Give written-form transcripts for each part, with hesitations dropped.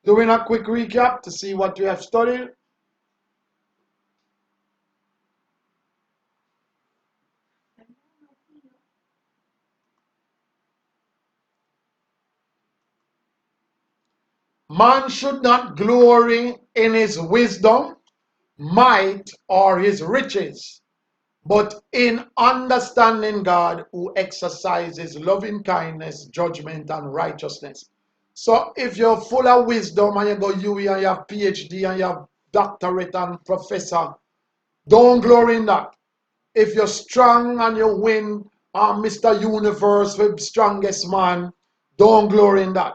Doing a quick recap to see what we have studied. Man should not glory in his wisdom, might, or his riches, but in understanding God, who exercises loving kindness, judgment, and righteousness. So if you're full of wisdom and you go UE and you have PhD and you have doctorate and professor, don't glory in that. If you're strong and you win Mr. Universe with strongest man, don't glory in that.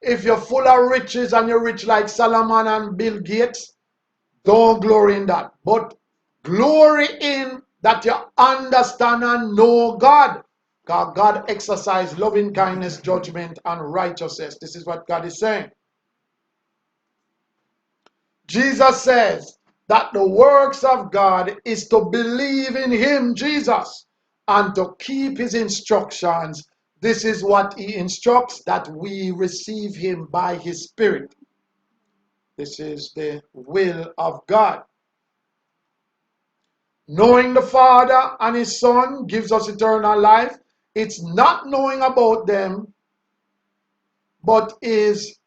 If you're full of riches and you're rich like Solomon and Bill Gates, don't glory in that. But glory in that you understand and know God. God exercised loving kindness, judgment, and righteousness. This is what God is saying. Jesus says that the works of God is to believe in him, Jesus, and to keep his instructions. This is what he instructs, that we receive him by his Spirit. This is the will of God. Knowing the Father and his Son gives us eternal life. It's not knowing about them, but is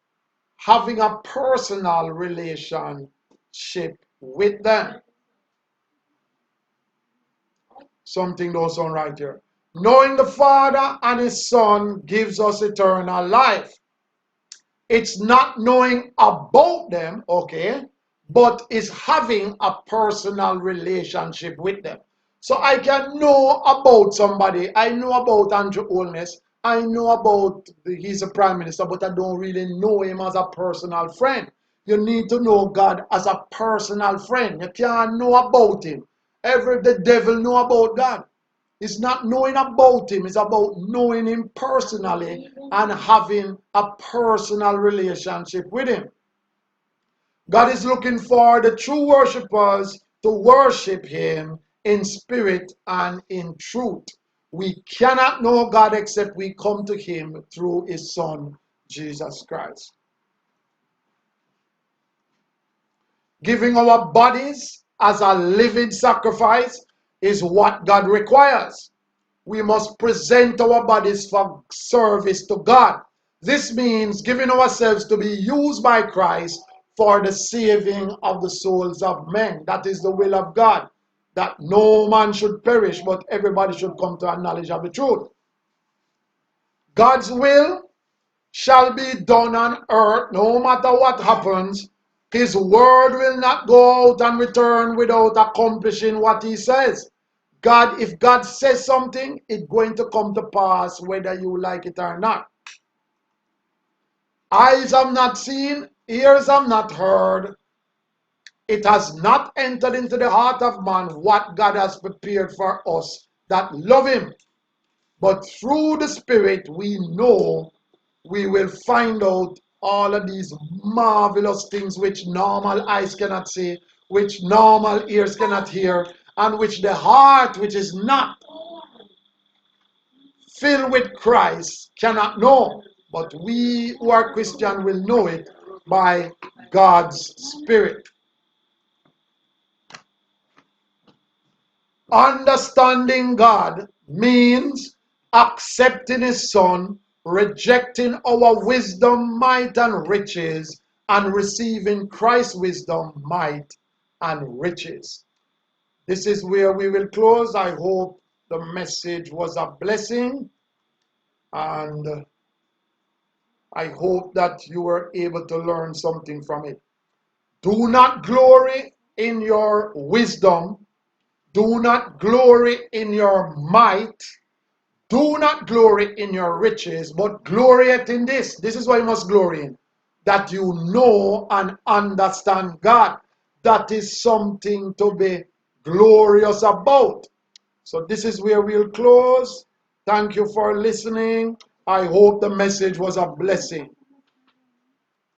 having a personal relationship with them. Something goes on right here. Knowing the Father and his Son gives us eternal life. It's not knowing about them, okay, but is having a personal relationship with them. So I can know about somebody. I know about Andrew Holness. I know about he's a prime minister, but I don't really know him as a personal friend. You need to know God as a personal friend. You can't know about him. The devil know about God. It's not knowing about him. It's about knowing him personally and having a personal relationship with him. God is looking for the true worshippers to worship him in spirit and in truth. We cannot know God except we come to him through his Son, Jesus Christ. Giving our bodies as a living sacrifice is what God requires. We must present our bodies for service to God. This means giving ourselves to be used by Christ for the saving of the souls of men. That is the will of God, that no man should perish, but everybody should come to a knowledge of the truth. God's will shall be done on earth no matter what happens. His word will not go out and return without accomplishing what he says. If God says something, it's going to come to pass whether you like it or not. Eyes have not seen, ears have not heard. It has not entered into the heart of man what God has prepared for us that love him. But through the Spirit, we know we will find out all of these marvelous things which normal eyes cannot see, which normal ears cannot hear, and which the heart, which is not filled with Christ, cannot know. But we who are Christian will know it by God's Spirit. Understanding God means accepting his Son, rejecting our wisdom, might, and riches, and receiving Christ's wisdom, might, and riches. This is where we will close. I hope the message was a blessing, and I hope that you were able to learn something from it. Do not glory in your wisdom. Do not glory in your might. Do not glory in your riches, but glory in this. This is what you must glory in. That you know and understand God. That is something to be glorious about. So this is where we'll close. Thank you for listening. I hope the message was a blessing.